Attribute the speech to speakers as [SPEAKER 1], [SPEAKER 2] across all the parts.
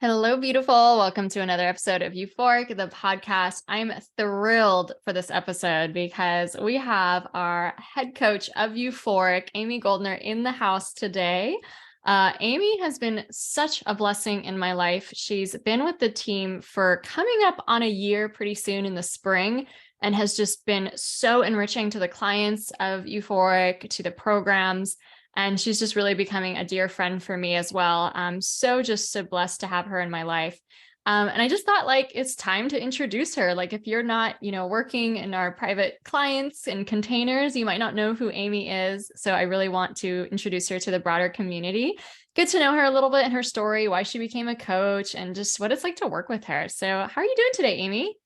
[SPEAKER 1] Hello, beautiful. Welcome to another episode of Euphoric, the podcast. I'm thrilled for this episode because we have our head coach of Euphoric, Amy Guldner, in the house today. Amy has been such a blessing in my life. She's been with the team for coming up on a year pretty soon in the spring and has just been so enriching to the clients of Euphoric, to the programs. And she's just really becoming a dear friend for me as well. I'm so blessed to have her in my life. And I just thought it's time to introduce her. Like if you're not, working in our private clients and containers, you might not know who Amy is. So I really want to introduce her to the broader community, get to know her a little bit and her story, why she became a coach and just what it's like to work with her. So how are you doing today, Amy?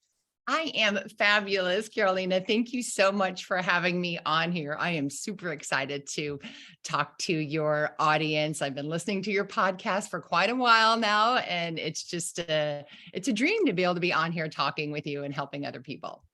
[SPEAKER 2] I am fabulous, Karolina. Thank you so much for having me on here. I am super excited to talk to your audience. I've been listening to your podcast for quite a while now, and it's a dream to be able to be on here talking with you and helping other people.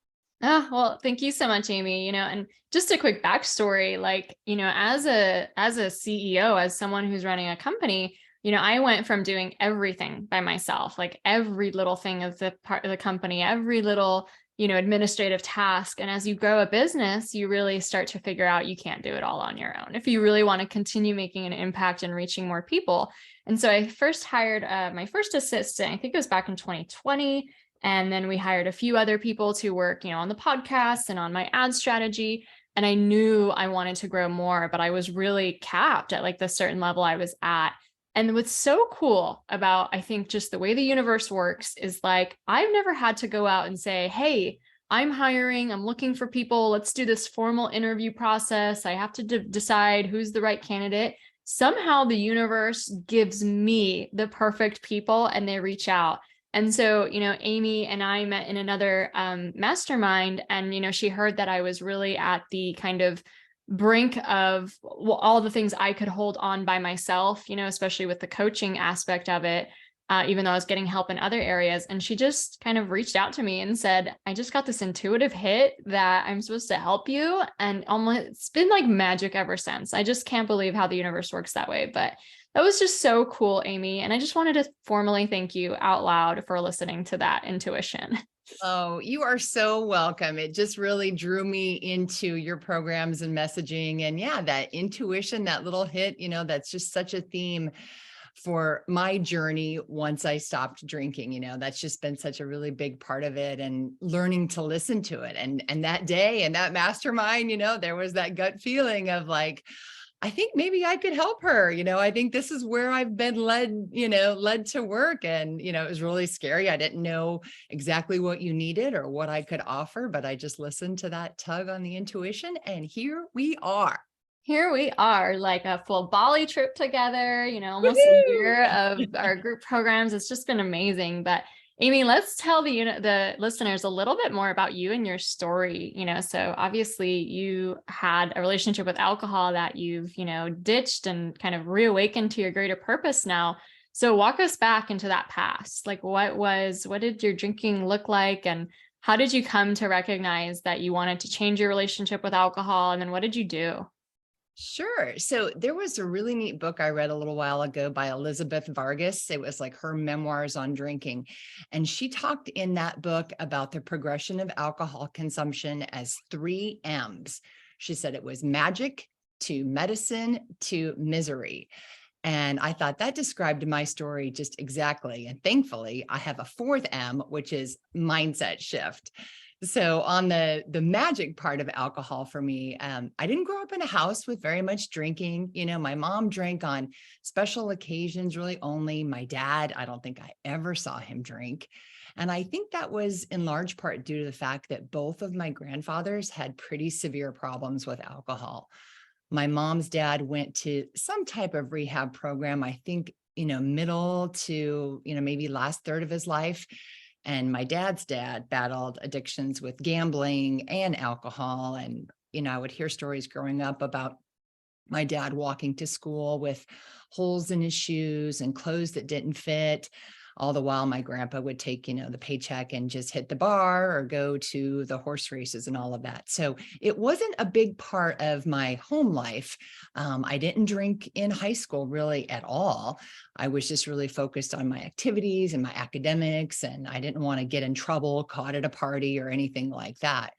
[SPEAKER 1] Oh, well, thank you so much, Amy. And just a quick backstory, as a CEO, as someone who's running a company, I went from doing everything by myself, like every little thing of the part of the company, every little, administrative task. And as you grow a business, you really start to figure out you can't do it all on your own if you really want to continue making an impact and reaching more people. And so I first hired my first assistant, I think it was back in 2020. And then we hired a few other people to work, on the podcast and on my ad strategy. And I knew I wanted to grow more, but I was really capped at like the certain level I was at. And what's so cool about, I think, just the way the universe works is like, I've never had to go out and say, hey, I'm hiring, I'm looking for people. Let's do this formal interview process. I have to decide who's the right candidate. Somehow the universe gives me the perfect people and they reach out. And so, Amy and I met in another mastermind, and, she heard that I was really at the kind of brink of all the things I could hold on by myself, especially with the coaching aspect of it, even though I was getting help in other areas. And she just kind of reached out to me and said, I just got this intuitive hit that I'm supposed to help you. And almost it's been like magic ever since. I just can't believe how the universe works that way. But that was just so cool, Amy. And I just wanted to formally thank you out loud for listening to that intuition.
[SPEAKER 2] Oh, you are so welcome. It just really drew me into your programs and messaging. And yeah, that intuition, that little hit, that's just such a theme for my journey once I stopped drinking. That's just been such a really big part of it, and learning to listen to it. And that day and that mastermind, there was that gut feeling of like, I think maybe I could help her. I think this is where I've been led to work. And, it was really scary. I didn't know exactly what you needed or what I could offer, but I just listened to that tug on the intuition. And here we are.
[SPEAKER 1] Here we are, like a full Bali trip together, almost a
[SPEAKER 2] Woohoo!
[SPEAKER 1] year of our group programs. It's just been amazing. But Amy, let's tell the listeners a little bit more about you and your story. So obviously you had a relationship with alcohol that you've, ditched and kind of reawakened to your greater purpose now. So walk us back into that past. Like what did your drinking look like? And how did you come to recognize that you wanted to change your relationship with alcohol? And then what did you do?
[SPEAKER 2] Sure. So there was a really neat book I read a little while ago by Elizabeth Vargas. It was like her memoirs on drinking. And she talked in that book about the progression of alcohol consumption as 3 M's. She said it was magic to medicine to misery. And I thought that described my story just exactly. And thankfully, I have a 4th M, which is mindset shift. So on the magic part of alcohol for me, I didn't grow up in a house with very much drinking. My mom drank on special occasions, really only. My dad, I don't think I ever saw him drink. And I think that was in large part due to the fact that both of my grandfathers had pretty severe problems with alcohol. My mom's dad went to some type of rehab program, I think, middle to, maybe last third of his life. And my dad's dad battled addictions with gambling and alcohol. And, I would hear stories growing up about my dad walking to school with holes in his shoes and clothes that didn't fit. All the while my grandpa would take, the paycheck and just hit the bar or go to the horse races and all of that. So it wasn't a big part of my home life. I didn't drink in high school really at all. I was just really focused on my activities and my academics, and I didn't want to get in trouble, caught at a party or anything like that.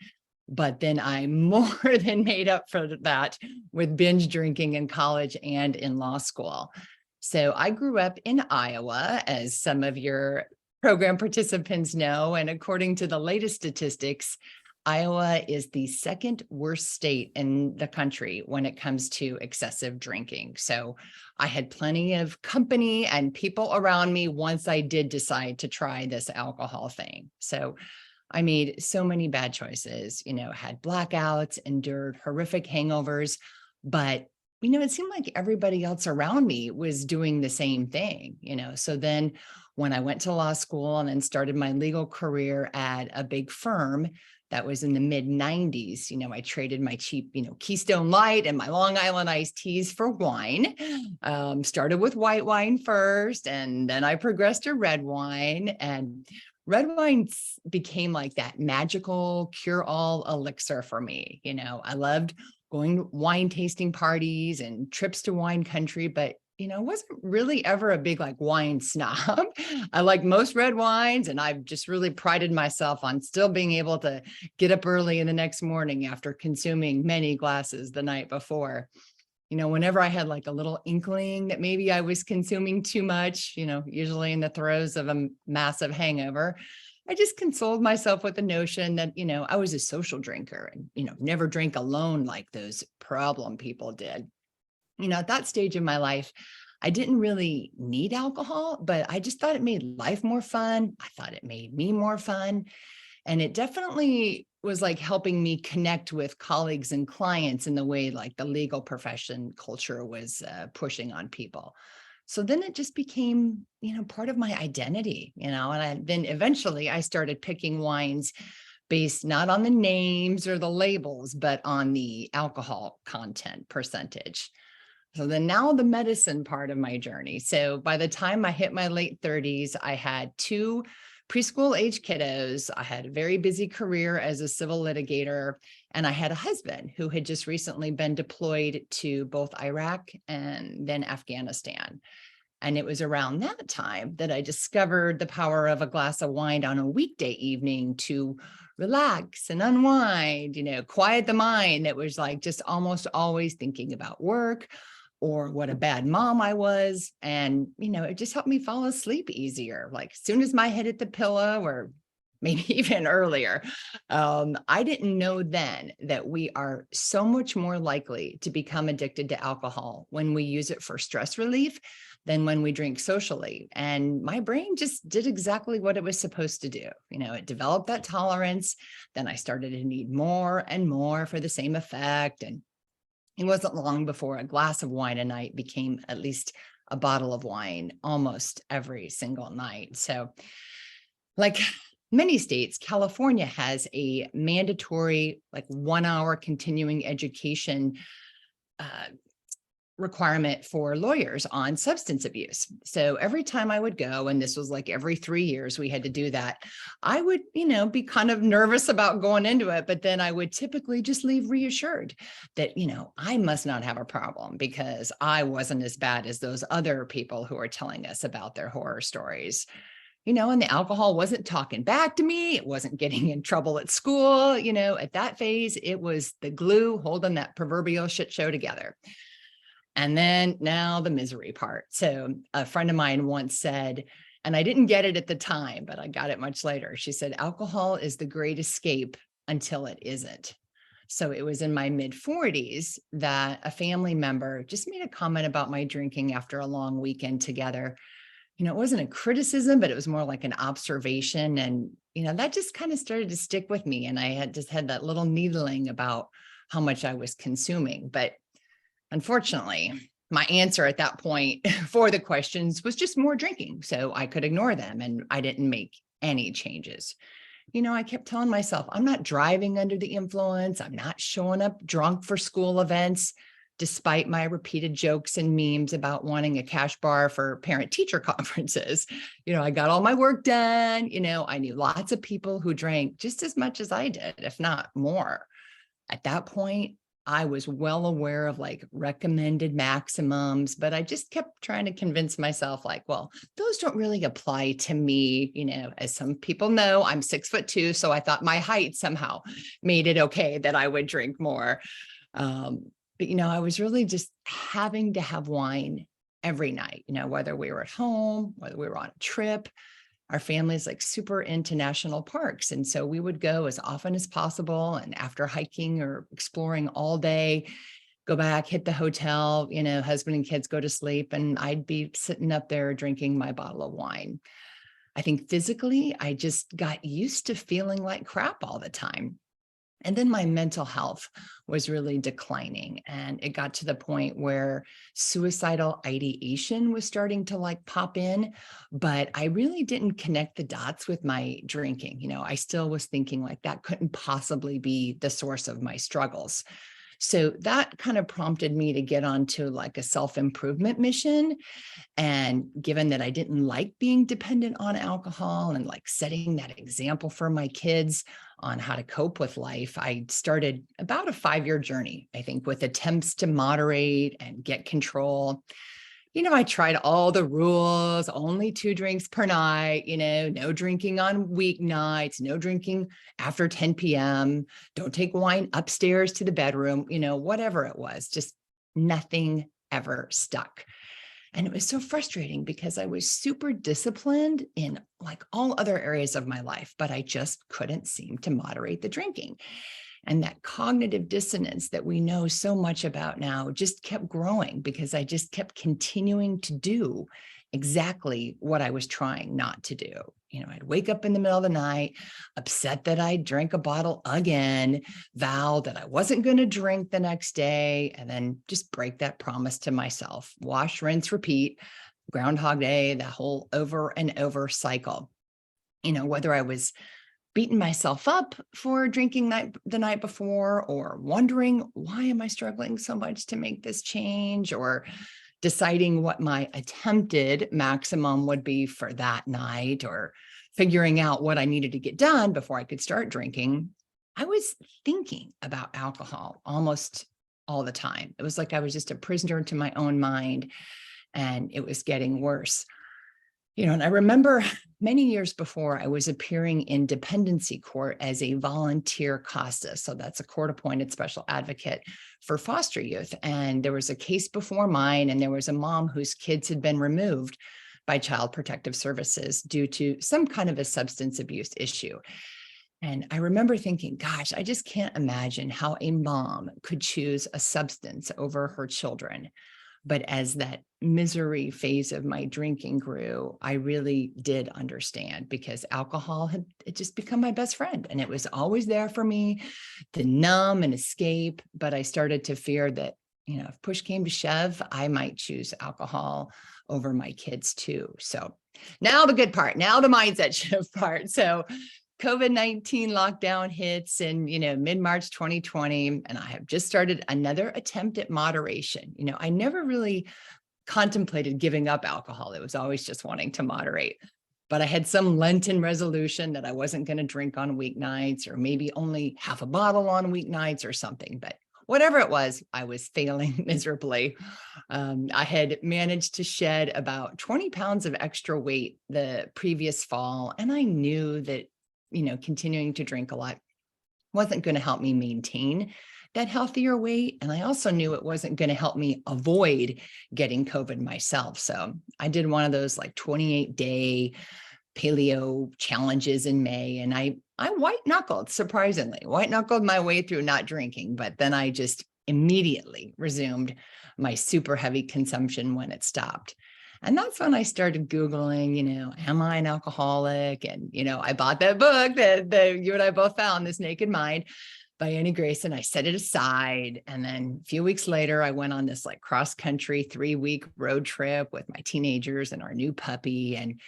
[SPEAKER 2] But then I more than made up for that with binge drinking in college and in law school. So I grew up in Iowa, as some of your program participants know. And according to the latest statistics, Iowa is the second worst state in the country when it comes to excessive drinking. So I had plenty of company and people around me once I did decide to try this alcohol thing. So I made so many bad choices, had blackouts, endured horrific hangovers, but it seemed like everybody else around me was doing the same thing, So then when I went to law school and then started my legal career at a big firm that was in the mid 90s, I traded my cheap, Keystone Light and my Long Island iced teas for wine. Started with white wine first, and then I progressed to red wine, and red wine became like that magical cure-all elixir for me. I loved going to wine tasting parties and trips to wine country, but wasn't really ever a big like wine snob. I like most red wines, and I've just really prided myself on still being able to get up early in the next morning after consuming many glasses the night before. Whenever I had like a little inkling that maybe I was consuming too much, usually in the throes of a massive hangover, I just consoled myself with the notion that, I was a social drinker and, never drank alone like those problem people did. At that stage in my life, I didn't really need alcohol, but I just thought it made life more fun. I thought it made me more fun. And it definitely was like helping me connect with colleagues and clients in the way like the legal profession culture was pushing on people. So then it just became, part of my identity, and then eventually I started picking wines based not on the names or the labels, but on the alcohol content percentage. So then now the medicine part of my journey. So by the time I hit my late 30s, I had 2 preschool age kiddos. I had a very busy career as a civil litigator, and I had a husband who had just recently been deployed to both Iraq and then Afghanistan. And it was around that time that I discovered the power of a glass of wine on a weekday evening to relax and unwind, quiet the mind that was like just almost always thinking about work or what a bad mom I was. And, it just helped me fall asleep easier. Like as soon as my head hit the pillow, or maybe even earlier. I didn't know then that we are so much more likely to become addicted to alcohol when we use it for stress relief than when we drink socially. And my brain just did exactly what it was supposed to do. It developed that tolerance. Then I started to need more and more for the same effect. And it wasn't long before a glass of wine a night became at least a bottle of wine almost every single night. So like many states, California has a mandatory 1-hour continuing education requirement for lawyers on substance abuse. So every time I would go, and this was like every 3 years we had to do that, I would, be kind of nervous about going into it, but then I would typically just leave reassured that, I must not have a problem because I wasn't as bad as those other people who are telling us about their horror stories. And the alcohol wasn't talking back to me. It wasn't getting in trouble at school. At that phase, it was the glue holding that proverbial shit show together. And then now the misery part. So a friend of mine once said, and I didn't get it at the time, but I got it much later. She said, alcohol is the great escape until it isn't. So it was in my mid 40s that a family member just made a comment about my drinking after a long weekend together. It wasn't a criticism, but it was more like an observation. And, that just kind of started to stick with me. And I had that little needling about how much I was consuming. But unfortunately, my answer at that point for the questions was just more drinking. So I could ignore them and I didn't make any changes. I kept telling myself, I'm not driving under the influence. I'm not showing up drunk for school events. despite my repeated jokes and memes about wanting a cash bar for parent-teacher conferences. I got all my work done. I knew lots of people who drank just as much as I did, if not more. At that point, I was well aware of like recommended maximums, but I just kept trying to convince myself like, well, those don't really apply to me. As some people know, I'm 6'2", so I thought my height somehow made it okay that I would drink more. But I was really just having to have wine every night, whether we were at home, whether we were on a trip. Our family's like super into national parks. And so we would go as often as possible. And after hiking or exploring all day, go back, hit the hotel, husband and kids go to sleep. And I'd be sitting up there drinking my bottle of wine. I think physically, I just got used to feeling like crap all the time. And then my mental health was really declining. And it got to the point where suicidal ideation was starting to like pop in, but I really didn't connect the dots with my drinking. I still was thinking like that couldn't possibly be the source of my struggles. So that kind of prompted me to get onto like a self-improvement mission. And given that I didn't like being dependent on alcohol and like setting that example for my kids on how to cope with life, I started about a 5-year journey, I think, with attempts to moderate and get control. I tried all the rules, only 2 drinks per night, no drinking on weeknights, no drinking after 10 p.m., don't take wine upstairs to the bedroom, whatever it was, just nothing ever stuck. And it was so frustrating because I was super disciplined in like all other areas of my life, but I just couldn't seem to moderate the drinking. And that cognitive dissonance that we know so much about now just kept growing because I just kept continuing to do exactly what I was trying not to do. I'd wake up in the middle of the night, upset that I drank a bottle again, vow that I wasn't going to drink the next day, and then just break that promise to myself. Wash, rinse, repeat, Groundhog Day, that whole over and over cycle. Whether I was beating myself up for drinking the night before, or wondering, why am I struggling so much to make this change, or deciding what my attempted maximum would be for that night, or figuring out what I needed to get done before I could start drinking, I was thinking about alcohol almost all the time. It was like I was just a prisoner to my own mind, and it was getting worse. And I remember many years before, I was appearing in dependency court as a volunteer CASA. So that's a court-appointed special advocate for foster youth. And there was a case before mine, and there was a mom whose kids had been removed by Child Protective Services due to some kind of a substance abuse issue. And I remember thinking, gosh, I just can't imagine how a mom could choose a substance over her children. But as that misery phase of my drinking grew, I really did understand, because alcohol had just become my best friend, and it was always there for me to numb and escape. But I started to fear that, if push came to shove, I might choose alcohol over my kids too. So now the good part, now the mindset shift part. So COVID-19 lockdown hits in, mid-March 2020, and I have just started another attempt at moderation. I never really contemplated giving up alcohol. It was always just wanting to moderate. But I had some Lenten resolution that I wasn't going to drink on weeknights, or maybe only half a bottle on weeknights or something. But whatever it was, I was failing miserably. I had managed to shed about 20 pounds of extra weight the previous fall, and I knew that continuing to drink a lot wasn't going to help me maintain that healthier weight. And I also knew it wasn't going to help me avoid getting COVID myself. So I did one of those like 28-day paleo challenges in May. And I surprisingly white knuckled my way through not drinking. But then I just immediately resumed my super heavy consumption when it stopped. And that's when I started Googling, am I an alcoholic? And, I bought that book that you and I both found, This Naked Mind by Annie Grayson. I set it aside. And then a few weeks later, I went on this like cross-country 3-week road trip with my teenagers and our new puppy. And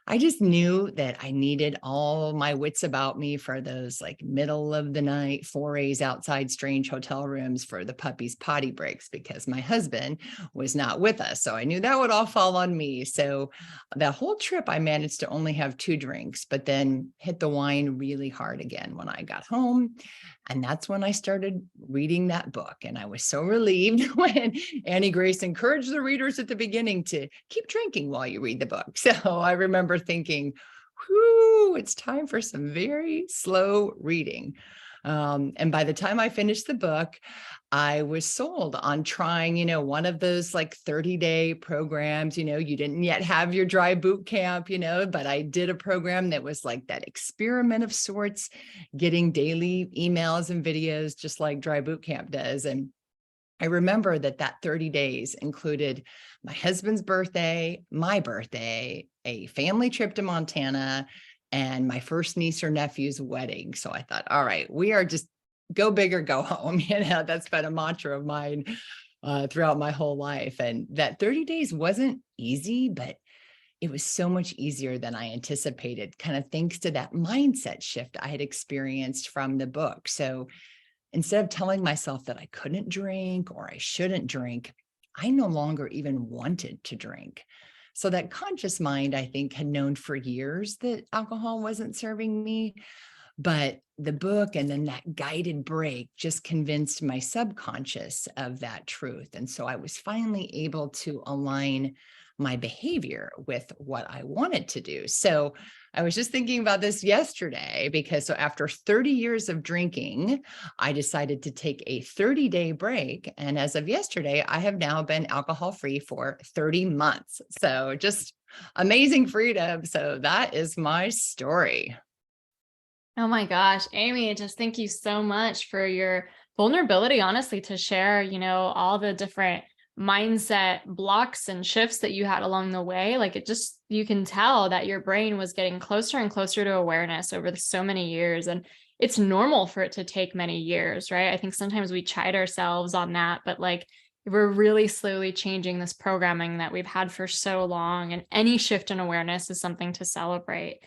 [SPEAKER 2] I just knew that I needed all my wits about me for those like middle of the night forays outside strange hotel rooms for the puppy's potty breaks because my husband was not with us. So I knew that would all fall on me. So that whole trip, I managed to only have 2 drinks, but then hit the wine really hard again when I got home. And that's when I started reading that book. And I was so relieved when Annie Grace encouraged the readers at the beginning to keep drinking while you read the book. So I remember thinking, whoo, it's time for some very slow reading. And by the time I finished the book, I was sold on trying, one of those like 30-day programs. You didn't yet have your dry boot camp, but I did a program that was like that experiment of sorts, getting daily emails and videos, just like dry boot camp does. And I remember that 30 days included my husband's birthday, my birthday, a family trip to Montana, and my first niece or nephew's wedding. So I thought, all right, we are just go big or go home. That's been a mantra of mine throughout my whole life. And that 30 days wasn't easy, but it was so much easier than I anticipated, kind of thanks to that mindset shift I had experienced from the book. So instead of telling myself that I couldn't drink or I shouldn't drink, I no longer even wanted to drink. So that conscious mind, I think, had known for years that alcohol wasn't serving me. But the book and then that guided break just convinced my subconscious of that truth. And so I was finally able to align my behavior with what I wanted to do. So I was just thinking about this yesterday because so after 30 years of drinking, I decided to take a 30-day break. And as of yesterday, I have now been alcohol-free for 30 months. So just amazing freedom. So that is my story.
[SPEAKER 1] Oh my gosh, Amy, just thank you so much for your vulnerability, honestly, to share, all the different mindset blocks and shifts that you had along the way. Like you can tell that your brain was getting closer and closer to awareness over so many years. And it's normal for it to take many years, right? I think sometimes we chide ourselves on that, but like we're really slowly changing this programming that we've had for so long. And any shift in awareness is something to celebrate.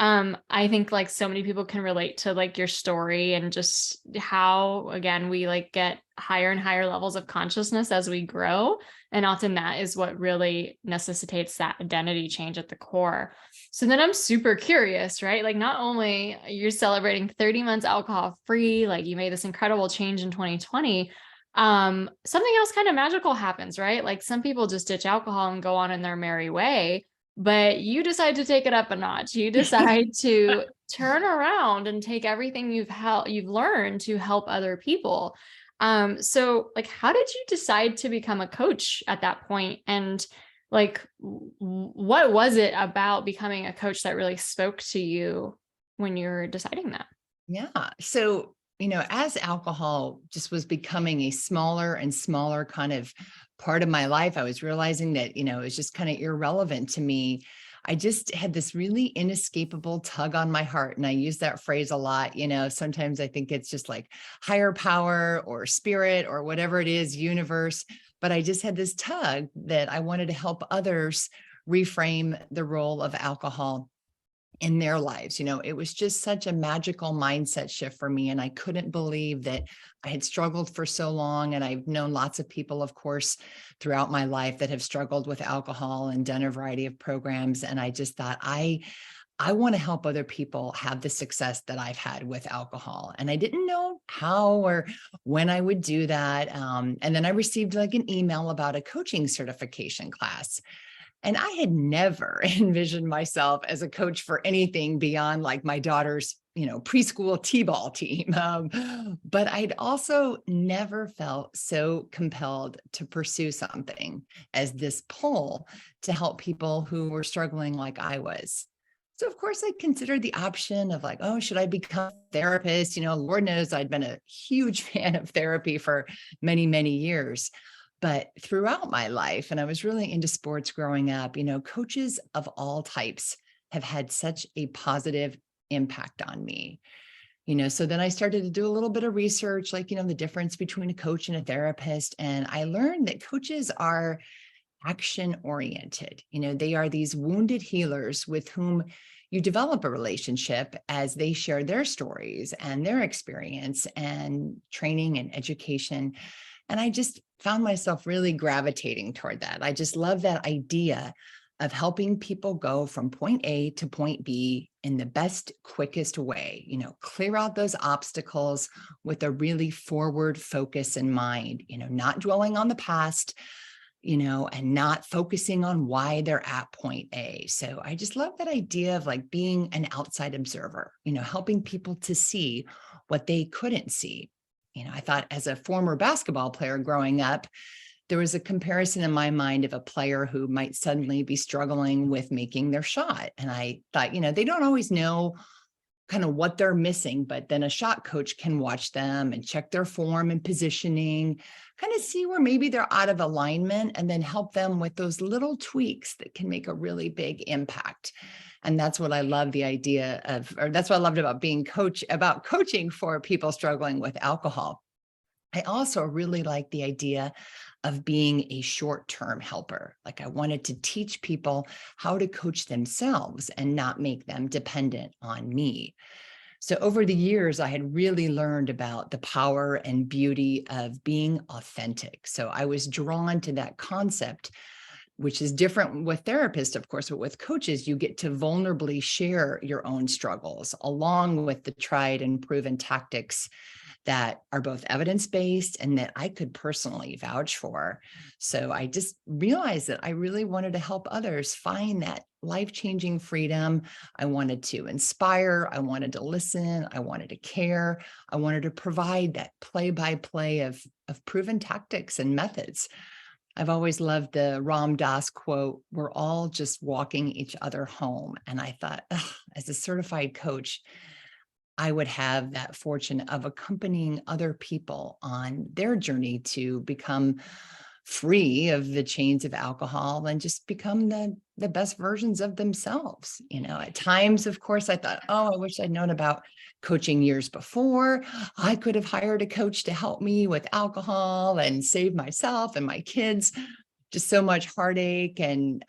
[SPEAKER 1] I think like so many people can relate to like your story and just how, again, we like get higher and higher levels of consciousness as we grow. And often that is what really necessitates that identity change at the core. So then I'm super curious, right? Like not only you're celebrating 30 months alcohol free, like you made this incredible change in 2020. Something else kind of magical happens, right? Like some people just ditch alcohol and go on in their merry way. But you decide to take it up a notch. You decide to turn around and take everything you've learned to help other people. So like, how did you decide to become a coach at that point? And like, what was it about becoming a coach that really spoke to you when you were deciding that?
[SPEAKER 2] Yeah. So, as alcohol just was becoming a smaller and smaller kind of part of my life, I was realizing that, it was just kind of irrelevant to me. I just had this really inescapable tug on my heart. And I use that phrase a lot. Sometimes I think it's just like higher power or spirit or whatever it is, universe. But I just had this tug that I wanted to help others reframe the role of alcohol in their lives. It was just such a magical mindset shift for me. And I couldn't believe that I had struggled for so long. And I've known lots of people, of course, throughout my life that have struggled with alcohol and done a variety of programs. And I just thought, I want to help other people have the success that I've had with alcohol. And I didn't know how or when I would do that. And then I received like an email about a coaching certification class. And I had never envisioned myself as a coach for anything beyond like my daughter's, preschool t-ball team. But I'd also never felt so compelled to pursue something as this pull to help people who were struggling like I was. So of course I considered the option of like, oh, should I become a therapist? Lord knows I'd been a huge fan of therapy for many, many years. But throughout my life, and I was really into sports growing up, coaches of all types have had such a positive impact on me. So then I started to do a little bit of research, like, the difference between a coach and a therapist. And I learned that coaches are action oriented. They are these wounded healers with whom you develop a relationship as they share their stories and their experience and training and education. And I just found myself really gravitating toward that. I just love that idea of helping people go from point A to point B in the best, quickest way, clear out those obstacles with a really forward focus in mind, not dwelling on the past, and not focusing on why they're at point A. So I just love that idea of like being an outside observer, helping people to see what they couldn't see. I thought as a former basketball player growing up, there was a comparison in my mind of a player who might suddenly be struggling with making their shot. And I thought, they don't always know kind of what they're missing, but then a shot coach can watch them and check their form and positioning, kind of see where maybe they're out of alignment, and then help them with those little tweaks that can make a really big impact. And that's what I love the idea of, or that's what I loved about about coaching for people struggling with alcohol. I also really like the idea of being a short-term helper. Like I wanted to teach people how to coach themselves and not make them dependent on me. So over the years, I had really learned about the power and beauty of being authentic. So I was drawn to that concept, which is different with therapists, of course, but with coaches, you get to vulnerably share your own struggles along with the tried and proven tactics that are both evidence-based and that I could personally vouch for. So I just realized that I really wanted to help others find that life-changing freedom. I wanted to inspire, I wanted to listen, I wanted to care, I wanted to provide that play-by-play of proven tactics and methods. I've always loved the Ram Dass quote, "We're all just walking each other home." And I thought, as a certified coach, I would have that fortune of accompanying other people on their journey to become free of the chains of alcohol and just become the best versions of themselves. At times, of course, I thought, oh, I wish I'd known about coaching years before. I could have hired a coach to help me with alcohol and save myself and my kids. Just so much heartache and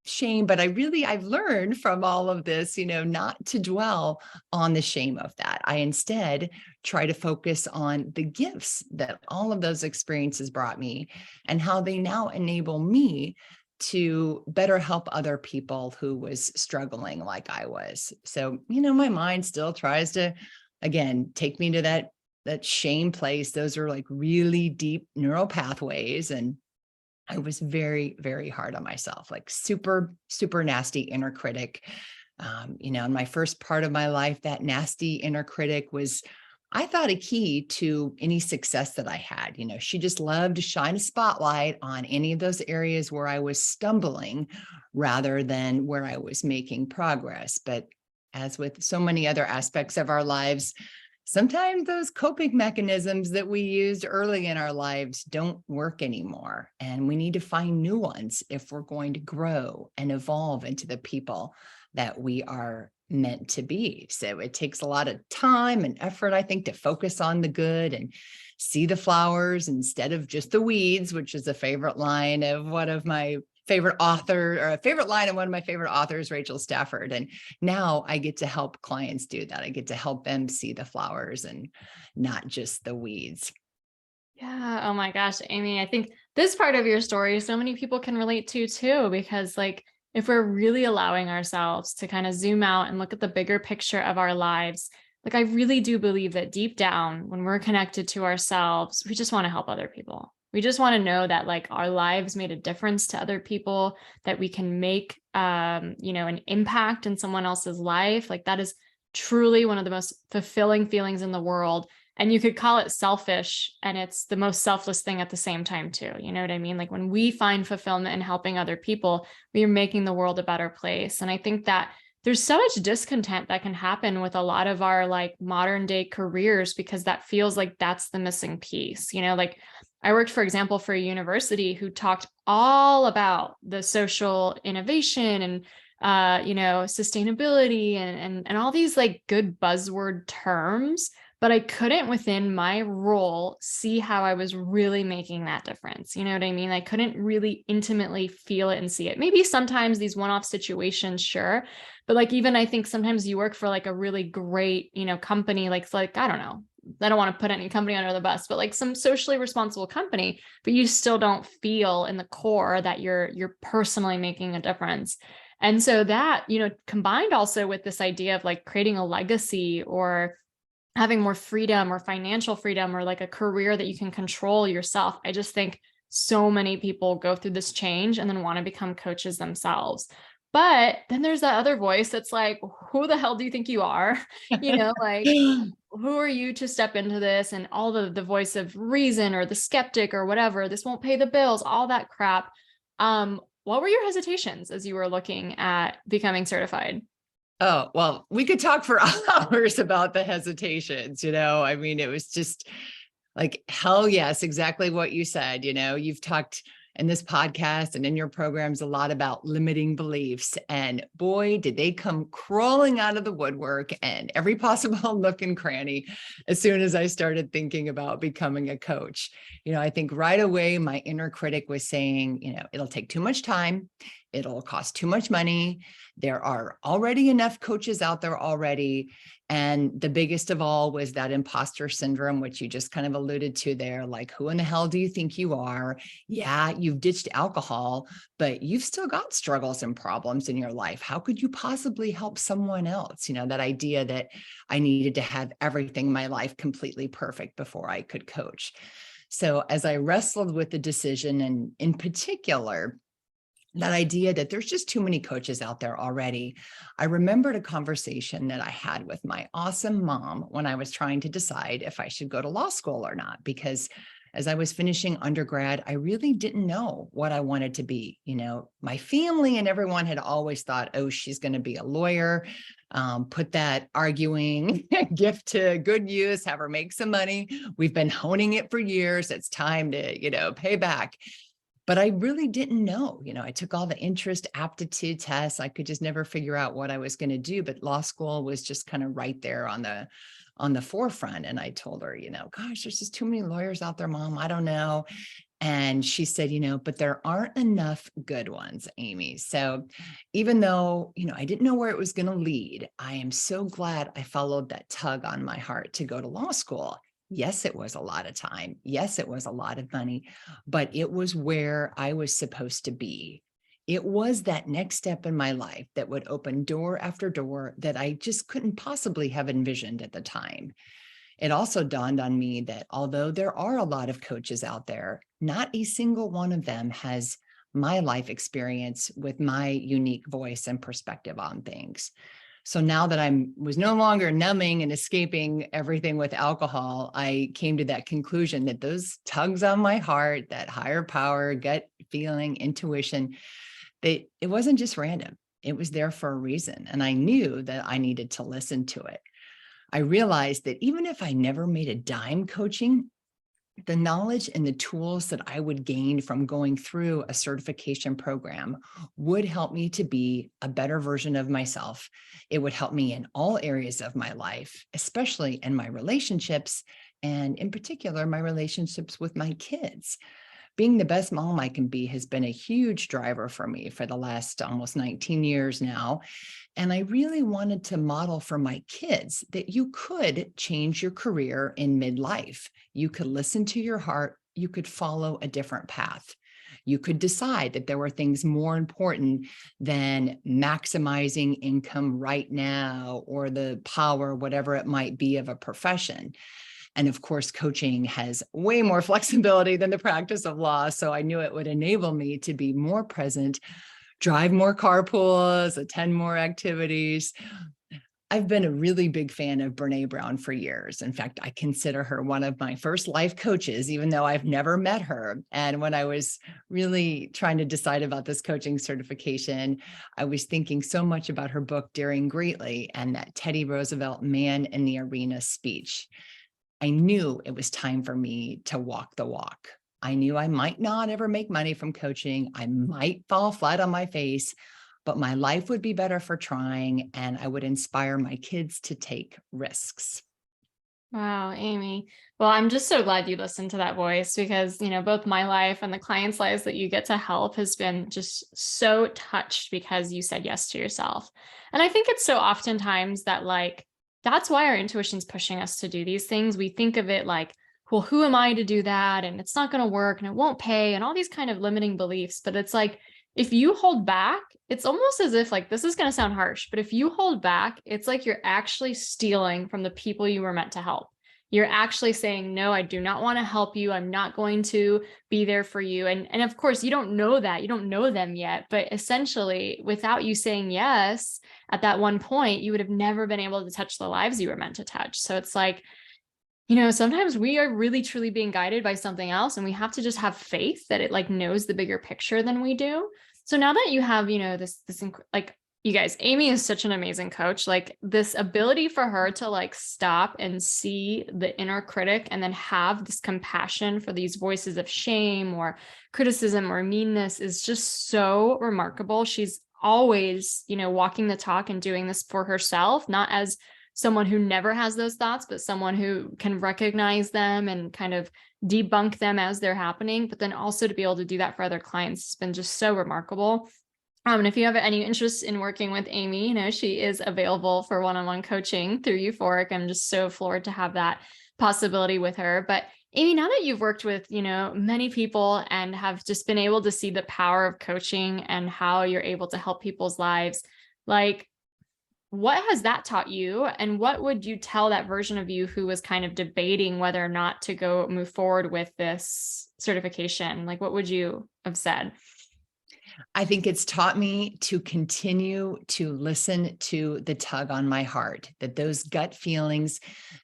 [SPEAKER 2] shame. But I've learned from all of this, not to dwell on the shame of that. I instead try to focus on the gifts that all of those experiences brought me and how they now enable me to better help other people who was struggling like I was. So, my mind still tries to, again, take me to that shame place. Those are like really deep neural pathways. And I was very, very hard on myself, like super, super nasty inner critic. In my first part of my life, that nasty inner critic was, I thought, a key to any success that I had. She just loved to shine a spotlight on any of those areas where I was stumbling rather than where I was making progress. But as with so many other aspects of our lives, sometimes those coping mechanisms that we used early in our lives don't work anymore. And we need to find new ones if we're going to grow and evolve into the people that we are meant to be. So it takes a lot of time and effort, I think, to focus on the good and see the flowers instead of just the weeds, which is a favorite line of one of my favorite author, or a favorite line of one of my favorite authors, Rachel Stafford. And now I get to help clients do that. I get to help them see the flowers and not just the weeds.
[SPEAKER 1] Yeah. Oh my gosh, Amy, I think this part of your story, so many people can relate to too, because like, if we're really allowing ourselves to kind of zoom out and look at the bigger picture of our lives, like I really do believe that deep down, when we're connected to ourselves, we just want to help other people. We just want to know that like our lives made a difference to other people, that we can make, an impact in someone else's life. Like that is truly one of the most fulfilling feelings in the world. And you could call it selfish, and it's the most selfless thing at the same time too. You know what I mean? Like when we find fulfillment in helping other people, we are making the world a better place. And I think that there's so much discontent that can happen with a lot of our like modern day careers, because that feels like that's the missing piece. Like I worked, for example, for a university who talked all about the social innovation and sustainability and all these like good buzzword terms. but I couldn't within my role see how I was really making that difference. You know what I mean? I couldn't really intimately feel it and see it. Maybe sometimes these one-off situations, sure. But like, even I think sometimes you work for like a really great, company, like, I don't know, I don't want to put any company under the bus, but like some socially responsible company, but you still don't feel in the core that you're personally making a difference. And so that, combined also with this idea of like creating a legacy or having more freedom or financial freedom or like a career that you can control yourself. I just think so many people go through this change and then want to become coaches themselves. But then there's that other voice that's like, who the hell do you think you are? Like, who are you to step into this? And all the voice of reason or the skeptic or whatever, this won't pay the bills, all that crap. What were your hesitations as you were looking at becoming certified?
[SPEAKER 2] Oh, well, we could talk for hours about the hesitations, I mean, it was just like, hell yes, exactly what you said. You've talked in this podcast and in your programs a lot about limiting beliefs. And boy, did they come crawling out of the woodwork and every possible nook and cranny as soon as I started thinking about becoming a coach. I think right away, my inner critic was saying, it'll take too much time. It'll cost too much money. There are already enough coaches out there already. And the biggest of all was that imposter syndrome, which you just kind of alluded to there. Like, who in the hell do you think you are? Yeah, you've ditched alcohol, but you've still got struggles and problems in your life. How could you possibly help someone else? That idea that I needed to have everything in my life completely perfect before I could coach. So as I wrestled with the decision, and in particular, that idea that there's just too many coaches out there already, I remembered a conversation that I had with my awesome mom when I was trying to decide if I should go to law school or not, because as I was finishing undergrad, I really didn't know what I wanted to be. My family and everyone had always thought, oh, she's going to be a lawyer, put that arguing gift to good use, have her make some money. We've been honing it for years. It's time to, pay back. But I really didn't know. I took all the interest aptitude tests. I could just never figure out what I was going to do. But law school was just kind of right there on the forefront. And I told her, gosh, there's just too many lawyers out there, Mom. I don't know. And she said, but there aren't enough good ones, Amy. So even though, I didn't know where it was going to lead, I am so glad I followed that tug on my heart to go to law school. Yes, it was a lot of time. Yes, it was a lot of money, but it was where I was supposed to be. It was that next step in my life that would open door after door that I just couldn't possibly have envisioned at the time. It also dawned on me that although there are a lot of coaches out there, not a single one of them has my life experience with my unique voice and perspective on things. So now that I was no longer numbing and escaping everything with alcohol, I came to that conclusion that those tugs on my heart, that higher power, gut feeling, intuition, it wasn't just random. It was there for a reason. And I knew that I needed to listen to it. I realized that even if I never made a dime coaching, the knowledge and the tools that I would gain from going through a certification program would help me to be a better version of myself. It would help me in all areas of my life, especially in my relationships, and in particular, my relationships with my kids. Being the best mom I can be has been a huge driver for me for the last almost 19 years now. And I really wanted to model for my kids that you could change your career in midlife. You could listen to your heart. You could follow a different path. You could decide that there were things more important than maximizing income right now or the power, whatever it might be, of a profession. And of course, coaching has way more flexibility than the practice of law. So I knew it would enable me to be more present, drive more carpools, attend more activities. I've been a really big fan of Brene Brown for years. In fact, I consider her one of my first life coaches, even though I've never met her. And when I was really trying to decide about this coaching certification, I was thinking so much about her book, Daring Greatly, and that Teddy Roosevelt Man in the Arena speech. I knew it was time for me to walk the walk. I knew I might not ever make money from coaching. I might fall flat on my face, but my life would be better for trying, and I would inspire my kids to take risks.
[SPEAKER 1] Wow, Amy. Well, I'm just so glad you listened to that voice because, both my life and the clients' lives that you get to help has been just so touched because you said yes to yourself. And I think it's so oftentimes that that's why our intuition's pushing us to do these things. We think of it like, well, who am I to do that? And it's not going to work and it won't pay and all these kind of limiting beliefs. But it's like, if you hold back, it's almost as if this is going to sound harsh, but if you hold back, it's like you're actually stealing from the people you were meant to help. You're actually saying, no, I do not want to help you. I'm not going to be there for you. And of course, you don't know that. You don't know them yet. But essentially, without you saying yes at that one point, you would have never been able to touch the lives you were meant to touch. So it's like, sometimes we are really truly being guided by something else, and we have to just have faith that it knows the bigger picture than we do. So now that you have, you guys, Amy is such an amazing coach. This ability for her to stop and see the inner critic and then have this compassion for these voices of shame or criticism or meanness is just so remarkable. She's always, walking the talk and doing this for herself, not as someone who never has those thoughts, but someone who can recognize them and kind of debunk them as they're happening, but then also to be able to do that for other clients has been just so remarkable. And if you have any interest in working with Amy, she is available for one-on-one coaching through Euphoric. I'm just so floored to have that possibility with her. But Amy, now that you've worked with, many people and have just been able to see the power of coaching and how you're able to help people's lives, what has that taught you? And what would you tell that version of you who was kind of debating whether or not to move forward with this certification? What would you have said?
[SPEAKER 2] I think it's taught me to continue to listen to the tug on my heart, that those gut feelings,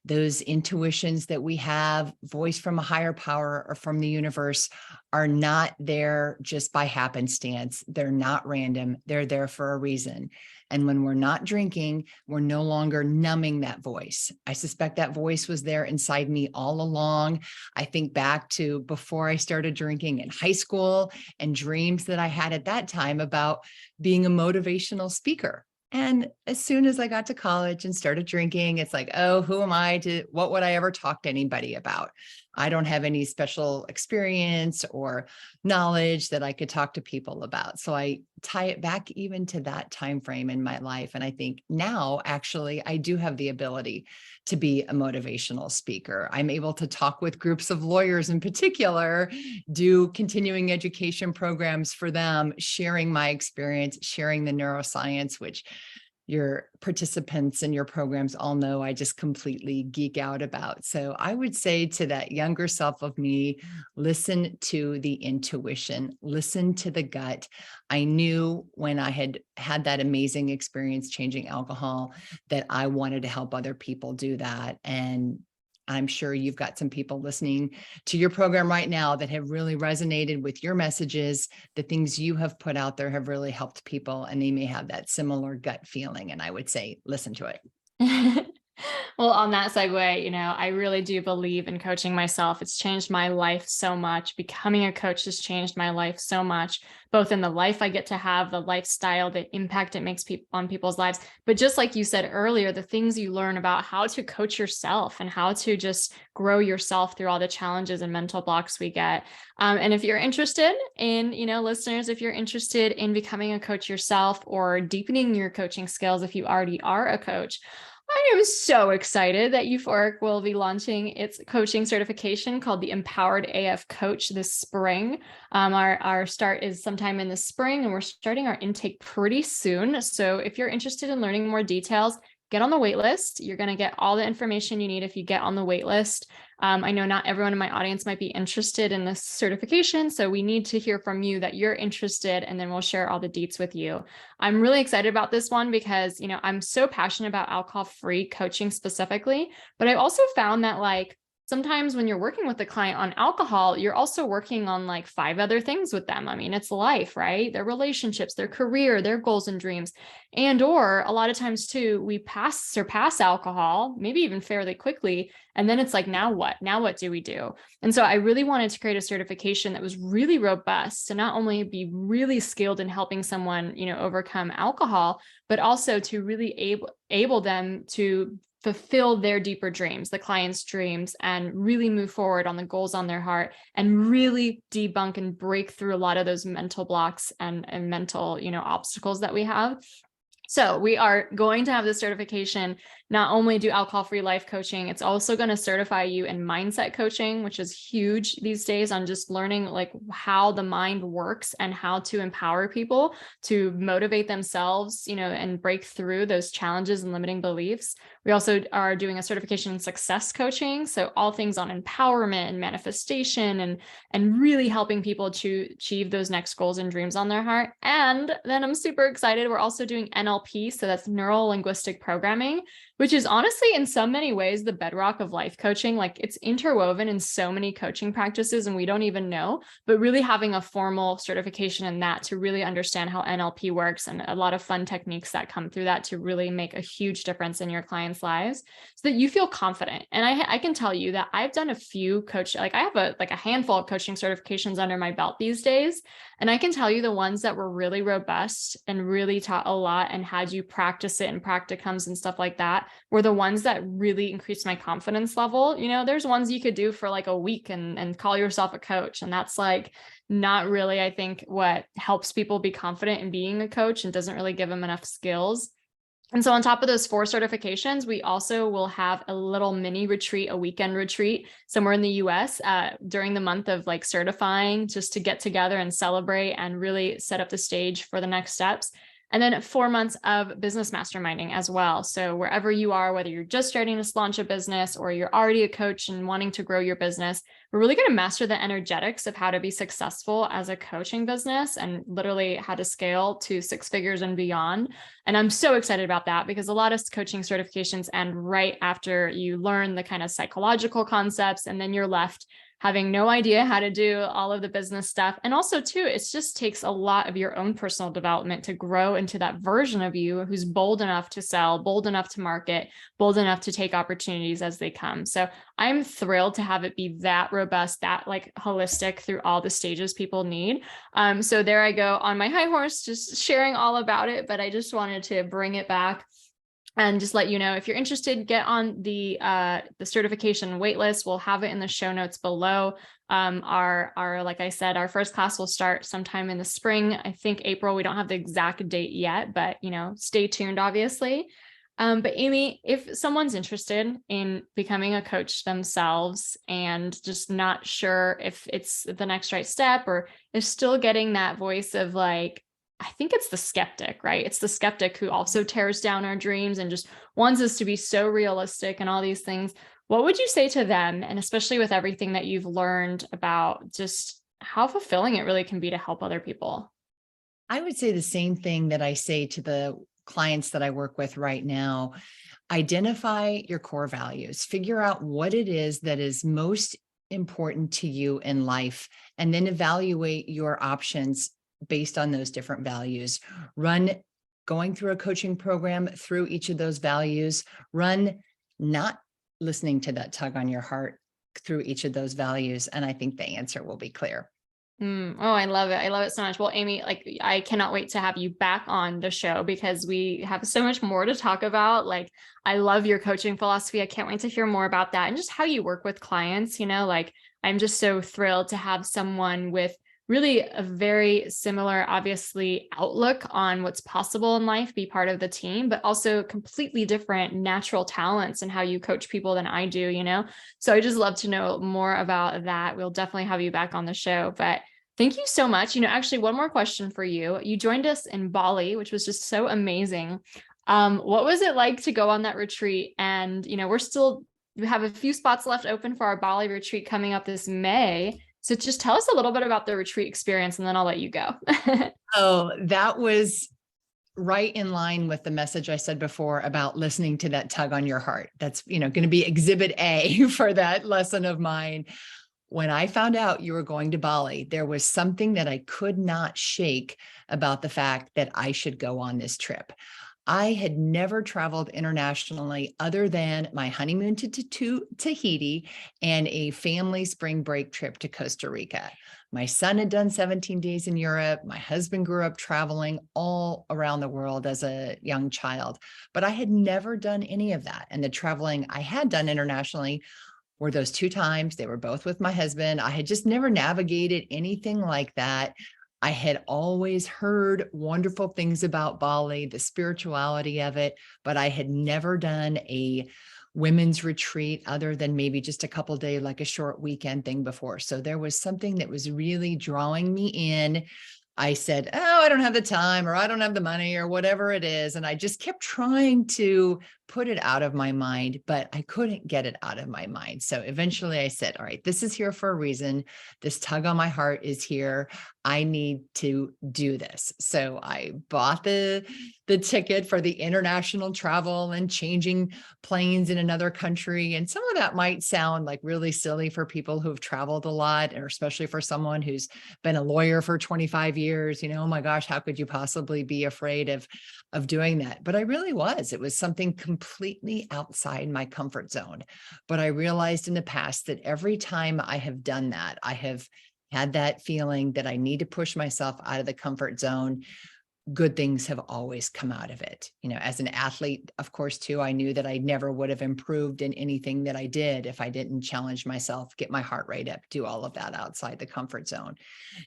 [SPEAKER 2] those intuitions that we have, voice from a higher power or from the universe, are not there just by happenstance. They're not random. They're there for a reason. And when we're not drinking, we're no longer numbing that voice. I suspect that voice was there inside me all along. I think back to before I started drinking in high school and dreams that I had at that time about being a motivational speaker. And as soon as I got to college and started drinking, it's like, oh, who am I what would I ever talk to anybody about? I don't have any special experience or knowledge that I could talk to people about. So I tie it back even to that time frame in my life. And I think now, actually, I do have the ability to be a motivational speaker. I'm able to talk with groups of lawyers in particular, do continuing education programs for them, sharing my experience, sharing the neuroscience, which your participants in your programs all know I just completely geek out about. So I would say to that younger self of me, listen to the intuition, listen to the gut. I knew when I had that amazing experience changing alcohol that I wanted to help other people do that. And I'm sure you've got some people listening to your program right now that have really resonated with your messages. The things you have put out there have really helped people, and they may have that similar gut feeling. And I would say, listen to it.
[SPEAKER 1] Well, on that segue, I really do believe in coaching myself. It's changed my life so much. Becoming a coach has changed my life so much, both in the life I get to have, the lifestyle, the impact it makes on people's lives. But just like you said earlier, the things you learn about how to coach yourself and how to just grow yourself through all the challenges and mental blocks we get. And if you're interested in, listeners, if you're interested in becoming a coach yourself or deepening your coaching skills, if you already are a coach, I am so excited that Euphoric will be launching its coaching certification called the Empowered AF Coach this spring. Our start is sometime in the spring, and we're starting our intake pretty soon. So if you're interested in learning more details, get on the wait list. You're going to get all the information you need if you get on the wait list. I know not everyone in my audience might be interested in this certification, so we need to hear from you that you're interested, and then we'll share all the deets with you. I'm really excited about this one because, I'm so passionate about alcohol-free coaching specifically, but I also found that sometimes when you're working with a client on alcohol, you're also working on 5 other things with them. I mean, it's life, right? Their relationships, their career, their goals and dreams. Or a lot of times too, we surpass alcohol, maybe even fairly quickly. And then it's now what? Now what do we do? And so I really wanted to create a certification that was really robust to not only be really skilled in helping someone, overcome alcohol, but also to really able them to fulfill their deeper dreams, the client's dreams, and really move forward on the goals on their heart, and really debunk and break through a lot of those mental blocks and mental, obstacles that we have. So we are going to have this certification, not only do alcohol-free life coaching, it's also going to certify you in mindset coaching, which is huge these days, on just learning like how the mind works and how to empower people to motivate themselves, and break through those challenges and limiting beliefs. We also are doing a certification in success coaching. So all things on empowerment and manifestation and really helping people to achieve those next goals and dreams on their heart. And then I'm super excited. We're also doing NLP. So that's Neuro-Linguistic Programming, which is honestly in so many ways the bedrock of life coaching. Like it's interwoven in so many coaching practices and we don't even know, but really having a formal certification in that to really understand how NLP works, and a lot of fun techniques that come through that to really make a huge difference in your clients' lives so that you feel confident. And I can tell you that I've done a few I have a handful of coaching certifications under my belt these days. And I can tell you the ones that were really robust and really taught a lot and had you practice it in practicums and stuff like that were the ones that really increased my confidence level. There's ones you could do for like a week and call yourself a coach. And that's like not really, I think, what helps people be confident in being a coach and doesn't really give them enough skills. And so on top of those 4 certifications, we also will have a little mini retreat, a weekend retreat somewhere in the US during the month of like certifying, just to get together and celebrate and really set up the stage for the next steps. And then 4 months of business masterminding as well. So wherever you are, whether you're just starting to launch a business or you're already a coach and wanting to grow your business, we're really going to master the energetics of how to be successful as a coaching business and literally how to scale to 6 figures and beyond. And I'm so excited about that because a lot of coaching certifications end right after you learn the kind of psychological concepts, and then you're left having no idea how to do all of the business stuff. And also too, it just takes a lot of your own personal development to grow into that version of you who's bold enough to sell, bold enough to market, bold enough to take opportunities as they come. So I'm thrilled to have it be that robust, that like holistic through all the stages people need. So there I go on my high horse, just sharing all about it, but I just wanted to bring it back and just let you know, if you're interested, get on the certification waitlist. We'll have it in the show notes below. Like I said, our first class will start sometime in the spring. I think April. We don't have the exact date yet, but stay tuned, obviously. But Amy, if someone's interested in becoming a coach themselves and just not sure if it's the next right step, or is still getting that voice of like, I think it's the skeptic, right? It's the skeptic who also tears down our dreams and just wants us to be so realistic and all these things. What would you say to them? And especially with everything that you've learned about just how fulfilling it really can be to help other people.
[SPEAKER 2] I would say the same thing that I say to the clients that I work with right now. Identify your core values, figure out what it is that is most important to you in life, and then evaluate your options based on those different values. Going through a coaching program through each of those values, not listening to that tug on your heart through each of those values. And I think the answer will be clear.
[SPEAKER 1] Oh, I love it. I love it so much. Well, Amy, I cannot wait to have you back on the show because we have so much more to talk about. I love your coaching philosophy. I can't wait to hear more about that and just how you work with clients. I'm just so thrilled to have someone with really a very similar, obviously, outlook on what's possible in life, be part of the team, but also completely different natural talents and how you coach people than I do, So I just love to know more about that. We'll definitely have you back on the show, but thank you so much. Actually, one more question for you. You joined us in Bali, which was just so amazing. What was it like to go on that retreat? And, we have a few spots left open for our Bali retreat coming up this May. So just tell us a little bit about the retreat experience and then I'll let you go.
[SPEAKER 2] Oh, that was right in line with the message I said before about listening to that tug on your heart. That's, going to be exhibit A for that lesson of mine. When I found out you were going to Bali, there was something that I could not shake about the fact that I should go on this trip. I had never traveled internationally other than my honeymoon to Tahiti and a family spring break trip to Costa Rica. My son had done 17 days in Europe. My husband grew up traveling all around the world as a young child, but I had never done any of that. And the traveling I had done internationally were those 2 times. They were both with my husband. I had just never navigated anything like that. I had always heard wonderful things about Bali, the spirituality of it, but I had never done a women's retreat other than maybe just a couple day, like a short weekend thing before. So there was something that was really drawing me in. I said, oh, I don't have the time, or I don't have the money, or whatever it is. And I just kept trying to put it out of my mind, but I couldn't get it out of my mind. So eventually I said, all right, this is here for a reason. This tug on my heart is here. I need to do this. So I bought the ticket for the international travel and changing planes in another country. And some of that might sound like really silly for people who've traveled a lot, or especially for someone who's been a lawyer for 25 years, oh my gosh, how could you possibly be afraid of doing that? But I really was. It was something completely outside my comfort zone. But I realized in the past that every time I have done that, I have had that feeling that I need to push myself out of the comfort zone. Good things have always come out of it. As an athlete, of course, too, I knew that I never would have improved in anything that I did if I didn't challenge myself, get my heart rate up, do all of that outside the comfort zone.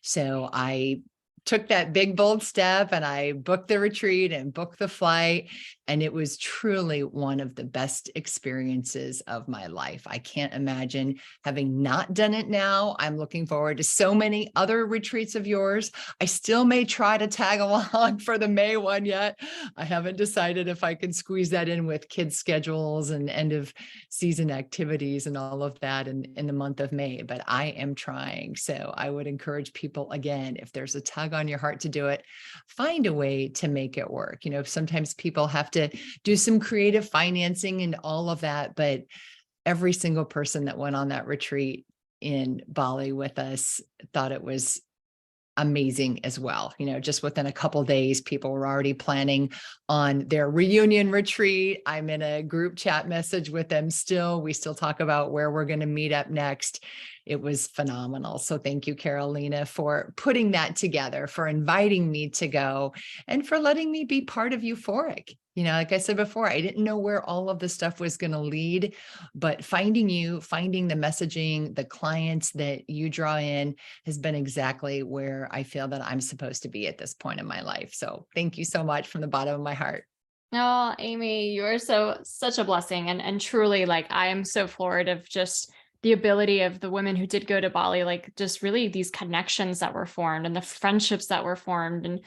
[SPEAKER 2] So I took that big, bold step, and I booked the retreat and booked the flight. And it was truly one of the best experiences of my life. I can't imagine having not done it now. I'm looking forward to so many other retreats of yours. I still may try to tag along for the May one yet. I haven't decided if I can squeeze that in with kids' schedules and end of season activities and all of that in the month of May, but I am trying. So I would encourage people, again, if there's a tug on your heart to do it, find a way to make it work. Sometimes people have to do some creative financing and all of that, but every single person that went on that retreat in Bali with us thought it was amazing as well. Just within a couple of days, people were already planning on their reunion retreat. I'm in a group chat message with them still. We still talk about where we're going to meet up next. It was phenomenal. So thank you, Karolina, for putting that together, for inviting me to go, and for letting me be part of Euphoric. Like I said before, I didn't know where all of this stuff was going to lead, but finding you, finding the messaging, the clients that you draw in has been exactly where I feel that I'm supposed to be at this point in my life. So thank you so much from the bottom of my heart.
[SPEAKER 1] Oh, Amy, you're such a blessing. And truly, like, I am so floored of just the ability of the women who did go to Bali, like just really these connections that were formed and the friendships that were formed. And,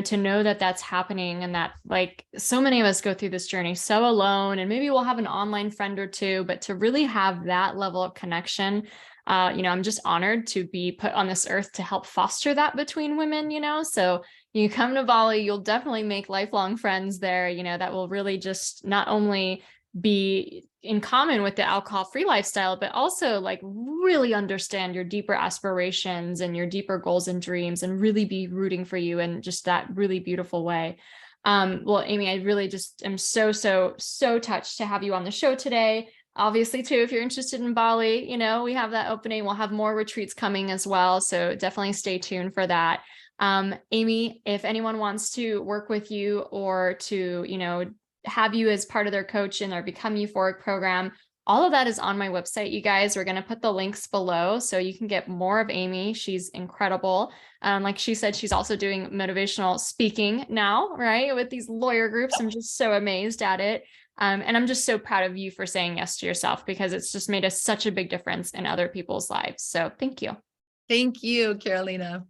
[SPEAKER 1] to know that that's happening, and that, like, so many of us go through this journey so alone, and maybe we'll have an online friend or two, but to really have that level of connection, I'm just honored to be put on this earth to help foster that between women, so you come to Bali, you'll definitely make lifelong friends there, that will really just not only be in common with the alcohol-free lifestyle, but also like really understand your deeper aspirations and your deeper goals and dreams, and really be rooting for you in just that really beautiful way. Well, Amy, I really just am so touched to have you on the show today. Obviously, too, if you're interested in Bali, we have that opening. We'll have more retreats coming as well. So definitely stay tuned for that. Amy, if anyone wants to work with you, or to, have you as part of their coaching or become Euphoric program, all of that is on my website, you guys. We're going to put the links below so you can get more of Amy. She's incredible. Like she said, she's also doing motivational speaking now, right? With these lawyer groups. I'm just so amazed at it. And I'm just so proud of you for saying yes to yourself, because it's just made such a big difference in other people's lives. So thank you.
[SPEAKER 2] Thank you, Karolina.